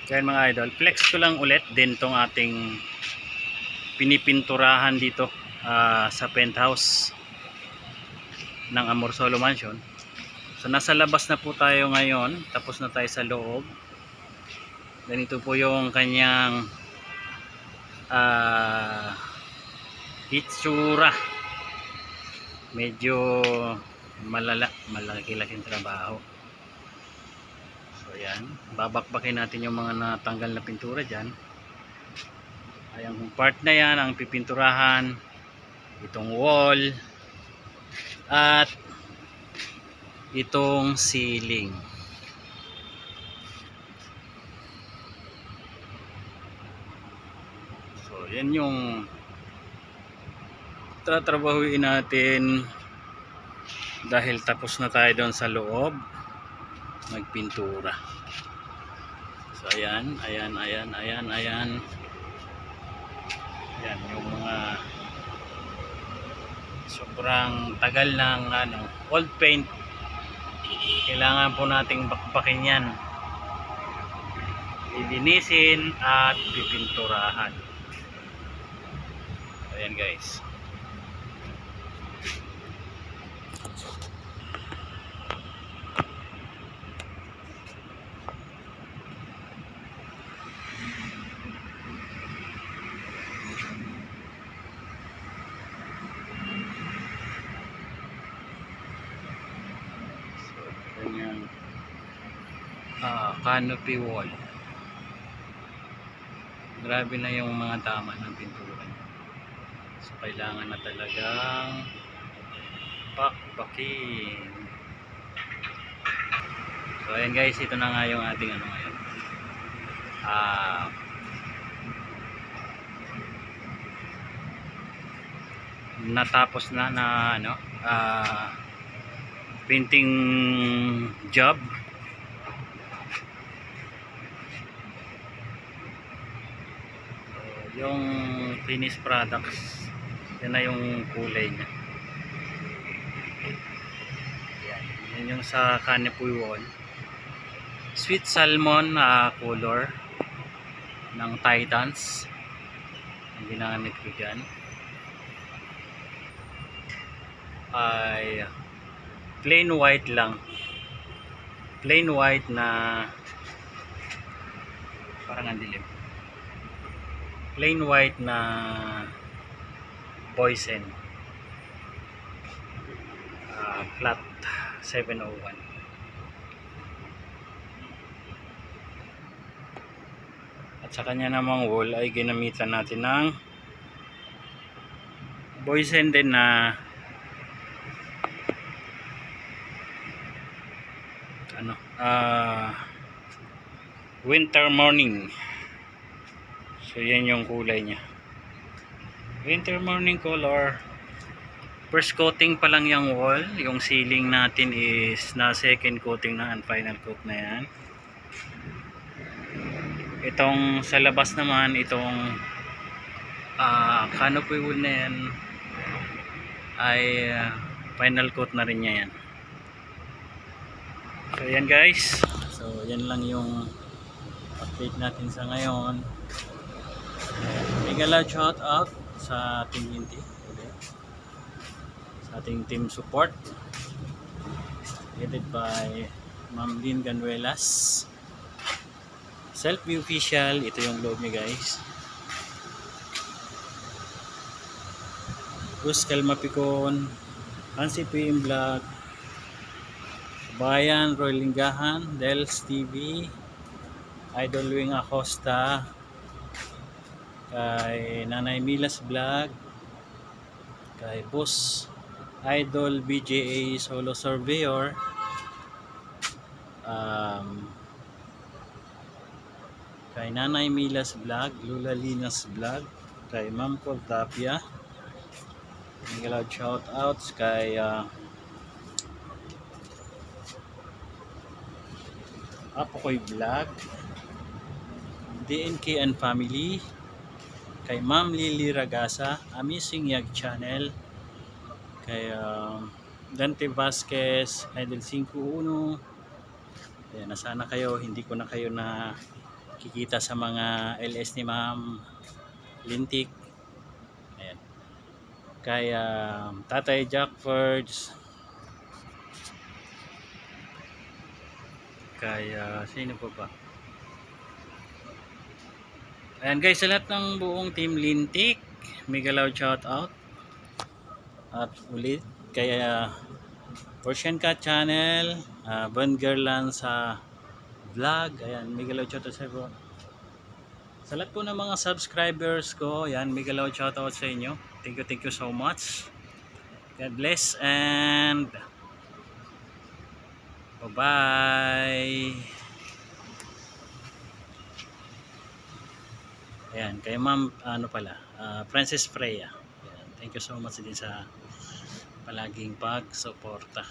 Kaya mga idol, flex ko lang ulit din tong ating pinipinturahan dito sa penthouse ng Amorsolo Mansion. So nasa labas na po tayo ngayon, tapos na tayo sa loob. Ganito po yung kanyang hitsura. Medyo malaki-laking trabaho. So yan, babakbakin natin yung mga natanggal na pintura dyan. Ayan, kung part na yan ang pipinturahan, itong wall at itong ceiling. So yan yung tatrabahuin natin dahil tapos na tayo doon sa loob magpintura. So ayan yung mga sobrang tagal ng old paint. Kailangan po nating bakbakin yan, lilinisin at pipinturahan. Ayan guys. Canopy wall. Grabe na yung mga tama ng pintura. So kailangan na talagang pakbakin. So ayan guys, ito na nga yung ating ngayon. Natapos na painting job. Yung finished products, yan na yung kulay niya. Yan yung sa canopy wall, sweet salmon color ng Titans ang ginamit ko dyan. Ay plain white lang, plain white na parang ang dilim, plain white na poison, flat 701. At sa kanya namang wall ay ginamitan natin ng poison din na winter morning. So yan yung kulay niya, winter morning color. First coating pa lang yung wall. Yung ceiling natin is na second coating na, and final coat na yan. Itong sa labas naman, itong canopy wall na yan ay final coat na rin niya yan. So yan guys, so yan lang yung update natin sa ngayon. Mega large shout out sa ating hindi, sa ating team support, headed by Ma'am Lynn Ganuelas, Selfie Official. Ito yung loob niya guys. Gus Kalmapikon, Hansi PM Vlog, Bayan Roy Lingahan, Dels TV, Idol Wing Acosta, kay Nanay Milas Vlog, kay Boss Idol BJA Solo Surveyor, kay Nanay Milas Vlog, Lula Linas Vlog, kay Ma'am Col Tapia. Mga shout outs kay Apokoy Vlog, DNK and Family, kay Ma'am Lily Ragasa, Amazing Yag Channel, kay Dante Vasquez, Idol 51. Ayan, nasana kayo, hindi ko na kayo na kikita sa mga LS ni Ma'am Lintik. Ayan. Kay Tatay Jackfords, kay sino pa ba? Ayan guys, sa lahat ng buong team Lintik, mega loud shout out. At ulit kay Persian Cat Channel, Von Gerlan sa vlog. Ayan, mega loud shout out sa inyo. Sa lahat po ng mga subscribers ko, ayan, mega loud shout out sa inyo. Thank you so much. God bless and bye-bye. Ayan, kay Ma'am, Princess Freya. Ayan, thank you so much din sa palaging pag-suporta.